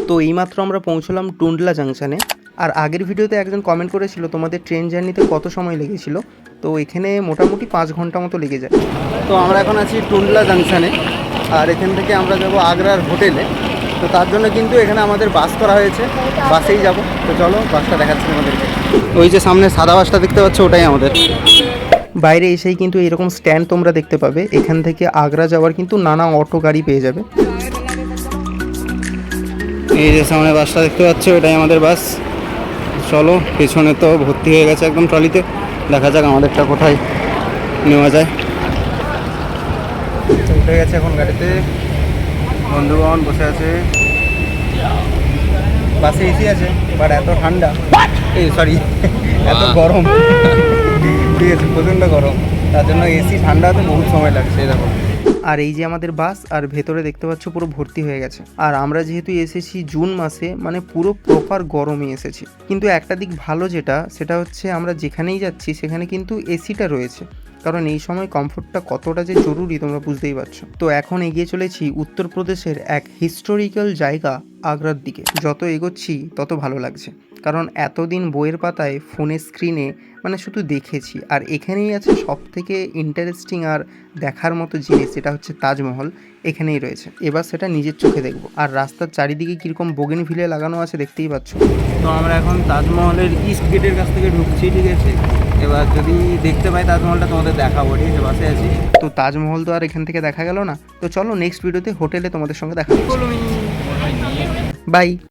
তো এইমাত্র আমরা পৌঁছলাম টুন্ডলা জাংশনে। আর আগের ভিডিওতে একজন কমেন্ট করেছিল তোমাদের ট্রেন জার্নিতে কত সময় লেগেছিল। তো এখানে মোটামুটি 5 ঘন্টা মতো লেগে যায়। তো আমরা এখন আছি টুন্ডলা জাংশনে, আর এখান থেকে আমরা যাব আগ্রার হোটেলে। তো তার জন্য কিন্তু এখানে আমাদের বাস করা হয়েছে, বাসেই যাব। তো চলো বাসটা দেখাচ্ছি আমাদেরকে। ওই যে সামনে সাদা বাসটা দেখতে পাচ্ছ, ওটাই আমাদের। বাইরে এসেই কিন্তু এরকম স্ট্যান্ড তোমরা দেখতে পাবে। এখান থেকে আগ্রা যাওয়ার কিন্তু নানা অটো গাড়ি পেয়ে যাবে। এই যে সামনে বাসটা দেখতে পাচ্ছ, এটাই আমাদের বাস। চলো, পেছনে তো ভর্তি হয়ে গেছে একদম ট্রলিতে। দেখা যাক আমাদেরটা কোথায় নেওয়া যায়। উঠে গেছে এখন গাড়িতে, বন্ধুগণ বসে আছে। বাসে এসি আছে, বাট এত ঠান্ডা, এই সরি এত গরম, ঠিক আছে, প্রচণ্ড গরম। তার জন্য এসি ঠান্ডা হতে বহুত সময় লাগছে। এই দেখো, আর এই যে আমাদের বাস, আর ভেতরে দেখতে পাচ্ছ পুরো ভর্তি হয়ে গেছে। আর আমরা যেহেতু এসেছি জুন মাসে, মানে পুরো প্রপার গরমে এসেছি। কিন্তু একটা দিক ভালো যেটা, সেটা হচ্ছে আমরা যেখানেই যাচ্ছি সেখানে কিন্তু এসিটা রয়েছে। কারণ এই সময় কমফোর্টটা কতটা যে জরুরি তোমরা বুঝতেই পারছো। তো এখন এগিয়ে চলেছি উত্তরপ্রদেশের এক হিস্টোরিক্যাল জায়গা আগ্রার দিকে। যত এগোচ্ছি তত ভালো লাগছে, কারণ এতদিন বইয়ের পাতায়, ফোনের স্ক্রিনে মানে শুধু দেখেছি। আর এখানেই আছে সব থেকে ইন্টারেস্টিং আর দেখার মতো জিনিস, যেটা হচ্ছে তাজমহল। এখানেই রয়েছে, এবার সেটা নিজের চোখে দেখবো। আর রাস্তার চারিদিকে কীরকম বোগেনভিলিয়া লাগানো আছে দেখতেই পাচ্ছ। তো আমরা এখন তাজমহলের ইস্ট গেটের কাছ থেকে ঢুকছি, ঠিক আছে। এবার যদি দেখতে পাই তাজমহলটা তোমাদের দেখাবো, ঠিক আছে। বাসে আছি। তো তাজমহল তো আর এখান থেকে দেখা গেল না। তো চলো নেক্সট ভিডিওতে হোটেলে তোমাদের সঙ্গে দেখা হচ্ছে। বাই।